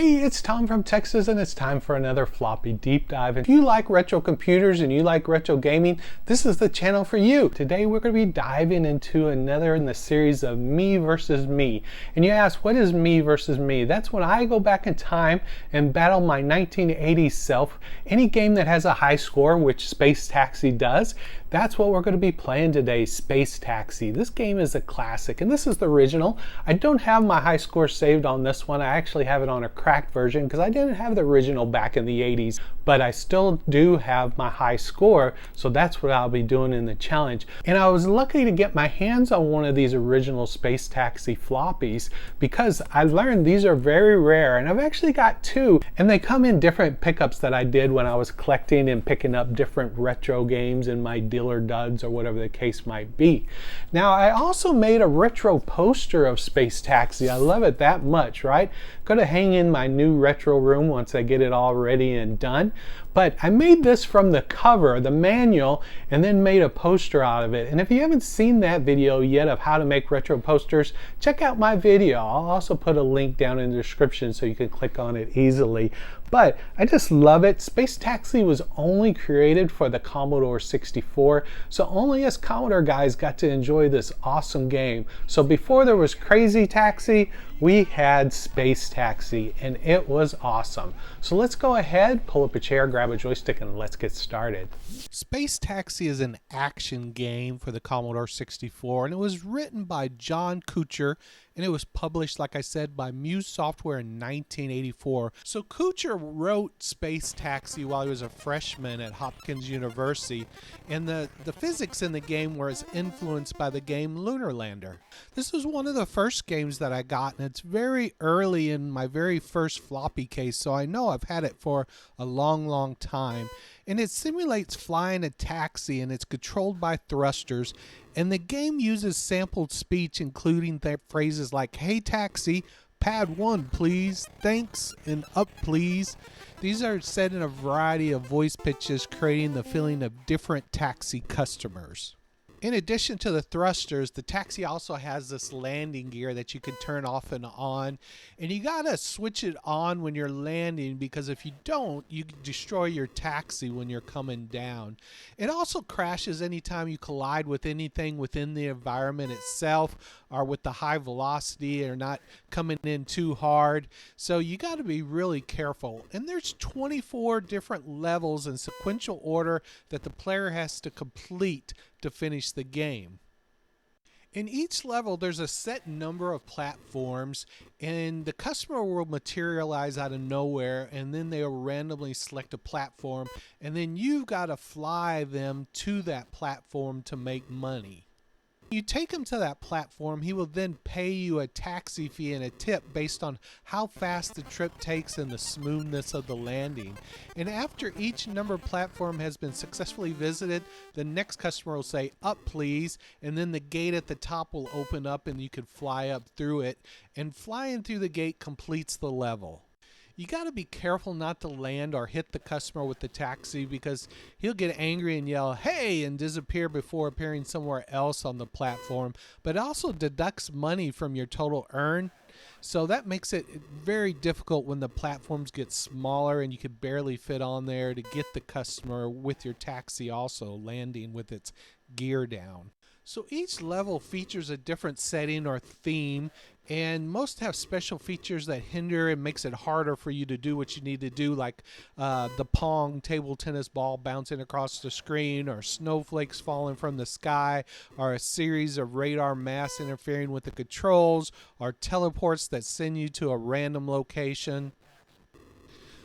Hey, it's Tom from Texas, and it's time for another Floppy deep dive. If you like retro computers and you like retro gaming, this is the channel for you. Today we're going to be diving into another in the series of me versus me. And you ask, what is me versus me? That's when I go back in time and battle my 1980s self. Any game that has a high score, which Space Taxi does, that's what we're going to be playing today, Space Taxi. This game is a classic, and this is the original. I don't have my high score saved on this one. I actually have it on a cracked version because I didn't have the original back in the 80s, but I still do have my high score, so that's what I'll be doing in the challenge. And I was lucky to get my hands on one of these original Space Taxi floppies because I learned these are very rare, and I've actually got two, and they come in different pickups that I did when I was collecting and picking up different retro games in my dealer duds or whatever the case might be. Now, I also made a retro poster of Space Taxi. I love it that much, right? Gonna hang in my new retro room once I get it all ready and done. But I made this from the cover, the manual, and then made a poster out of it. And if you haven't seen that video yet of how to make retro posters, check out my video. I'll also put a link down in the description so you can click on it easily. But I just love it. Space Taxi was only created for the Commodore 64, so only us Commodore guys got to enjoy this awesome game. So before there was Crazy Taxi, we had Space Taxi, and it was awesome. So let's go ahead, pull up a chair, grab a joystick, and let's get started. Space Taxi is an action game for the Commodore 64, and it was written by John Kuchar, and it was published, like I said, by Muse Software in 1984. So Kuchar wrote Space Taxi while he was a freshman at Hopkins University, and the physics in the game were influenced by the game Lunar Lander. This was one of the first games that I got, and it's very early in my very first floppy case, so I know I've had it for a long time. And it simulates flying a taxi, and it's controlled by thrusters. And the game uses sampled speech, including phrases like, "Hey taxi, pad 1 please, thanks, and up please." These are said in a variety of voice pitches, creating the feeling of different taxi customers. In addition to the thrusters, the taxi also has this landing gear that you can turn off and on, and you gotta switch it on when you're landing, because if you don't, you can destroy your taxi when you're coming down. It also crashes anytime you collide with anything within the environment itself, or with the high velocity, or not coming in too hard. So you got to be really careful. And there's 24 different levels in sequential order that the player has to complete to finish the game. In each level, there's a set number of platforms, and the customer will materialize out of nowhere, and then they'll randomly select a platform, and then you've got to fly them to that platform to make money. You take him to that platform, he will then pay you a taxi fee and a tip based on how fast the trip takes and the smoothness of the landing. And after each numbered platform has been successfully visited, the next customer will say, "Up please," and then the gate at the top will open up and you can fly up through it. And flying through the gate completes the level. You got to be careful not to land or hit the customer with the taxi, because he'll get angry and yell, "Hey," and disappear before appearing somewhere else on the platform. But it also deducts money from your total earn. So that makes it very difficult when the platforms get smaller and you can barely fit on there to get the customer with your taxi also landing with its gear down. So each level features a different setting or theme, and most have special features that hinder and makes it harder for you to do what you need to do, like the Pong table tennis ball bouncing across the screen, or snowflakes falling from the sky, or a series of radar masts interfering with the controls, or teleports that send you to a random location.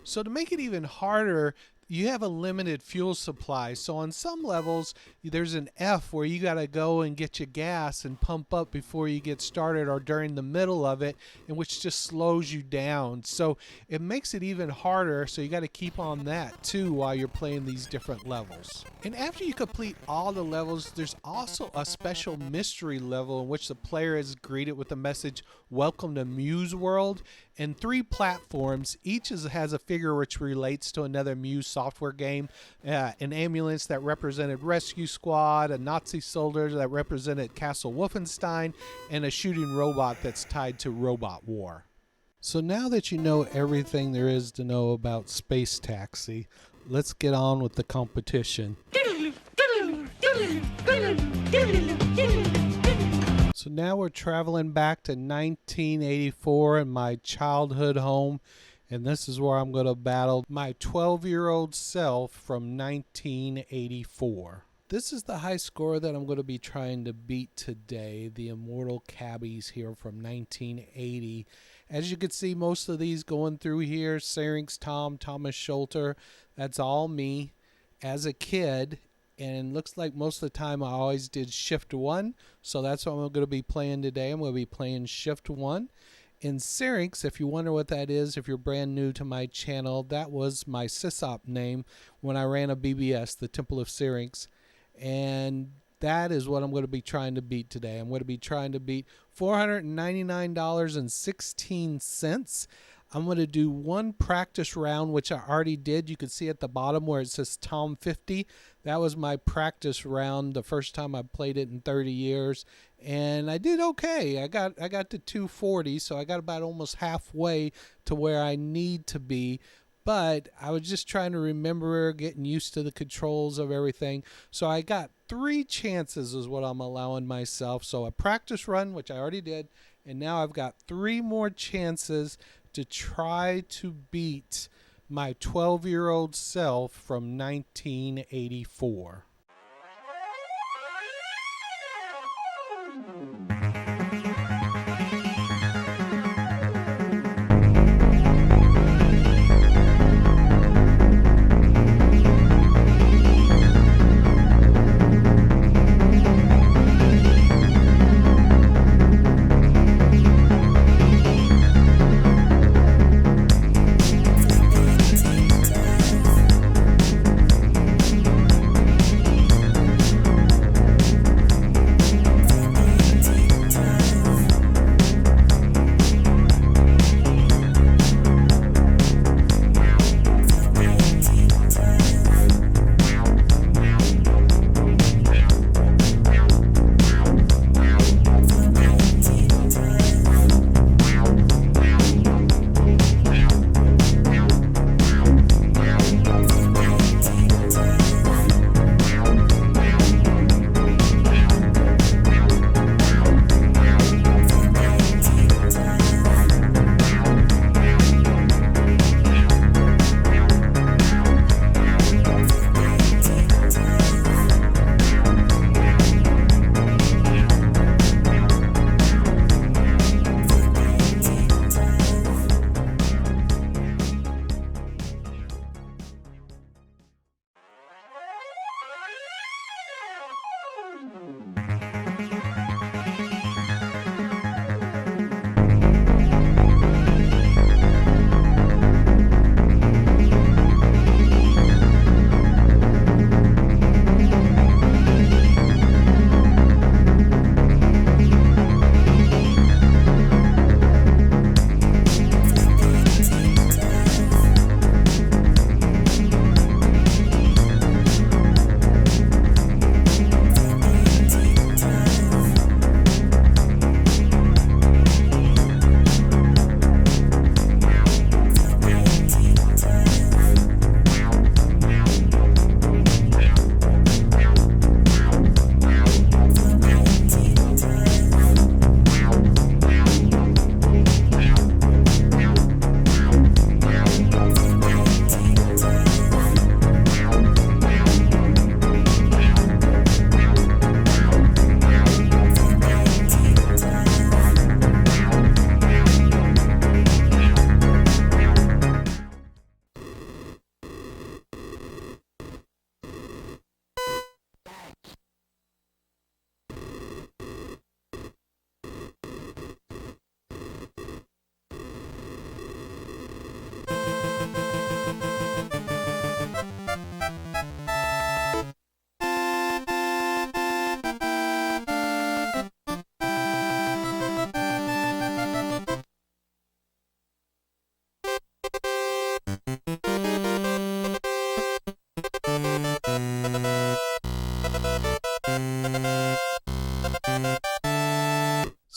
So to make it even harder, you have a limited fuel supply. So on some levels, there's an F where you got to go and get your gas and pump up before you get started, or during the middle of it, and which just slows you down. So it makes it even harder, so you got to keep on that too while you're playing these different levels. And after you complete all the levels, there's also a special mystery level in which the player is greeted with the message, "Welcome to Muse World," and 3 platforms. Each has a figure which relates to another Muse software game. An ambulance that represented Rescue Squad, a Nazi soldier that represented Castle Wolfenstein, and a shooting robot that's tied to Robot War. So now that you know everything there is to know about Space Taxi, let's get on with the competition. So now we're traveling back to 1984 in my childhood home, and this is where I'm going to battle my 12-year-old self from 1984. This is the high score that I'm going to be trying to beat today, the Immortal Cabbies here from 1980. As you can see, most of these going through here, Syrinx Tom, Thomas Schulter, that's all me as a kid. And it looks like most of the time I always did Shift 1, so that's what I'm going to be playing today. I'm going to be playing Shift 1. In Syrinx, if you wonder what that is, if you're brand new to my channel, that was my sysop name when I ran a BBS, the Temple of Syrinx. And that is what I'm going to be trying to beat today. I'm going to be trying to beat $499.16. I'm going to do one practice round, which I already did. You can see at the bottom where it says Tom 50. That was my practice round the first time I played it in 30 years. And I did okay. I got to 240, so I got about almost halfway to where I need to be. But I was just trying to remember, getting used to the controls of everything. So I got 3 chances is what I'm allowing myself. So a practice run, which I already did, and now I've got 3 more chances to try to beat my 12-year-old self from 1984.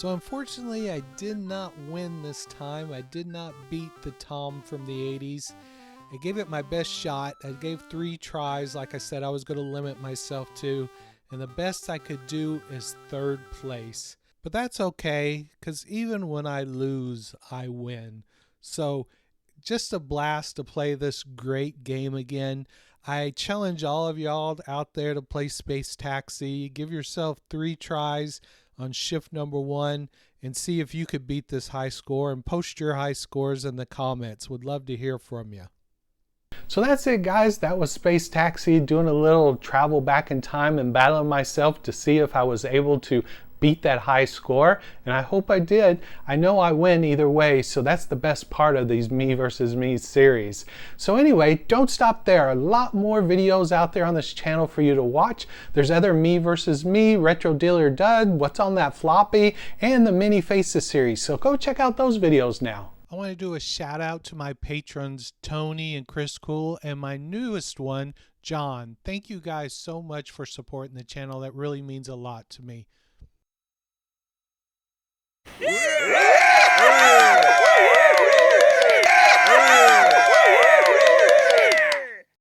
So unfortunately, I did not win this time. I did not beat the Tom from the 80s. I gave it my best shot. I gave 3 tries. Like I said, I was going to limit myself to, and the best I could do is 3rd place. But that's okay, because even when I lose, I win. So just a blast to play this great game again. I challenge all of y'all out there to play Space Taxi. Give yourself 3 tries on shift number 1 and see if you could beat this high score, and post your high scores in the comments. Would love to hear from you. So that's it, guys. That was Space Taxi, doing a little travel back in time and battling myself to see if I was able to beat that high score, and I hope I did. I know I win either way, so that's the best part of these Me versus Me series. So anyway, don't stop there. A lot more videos out there on this channel for you to watch. There's other Me versus Me, Retro Deal or Dud, What's on That Floppy, and the Many Faces series. So go check out those videos now. I want to do a shout out to my patrons, Tony and Chris Cool, and my newest one, John. Thank you guys so much for supporting the channel. That really means a lot to me. Yeah!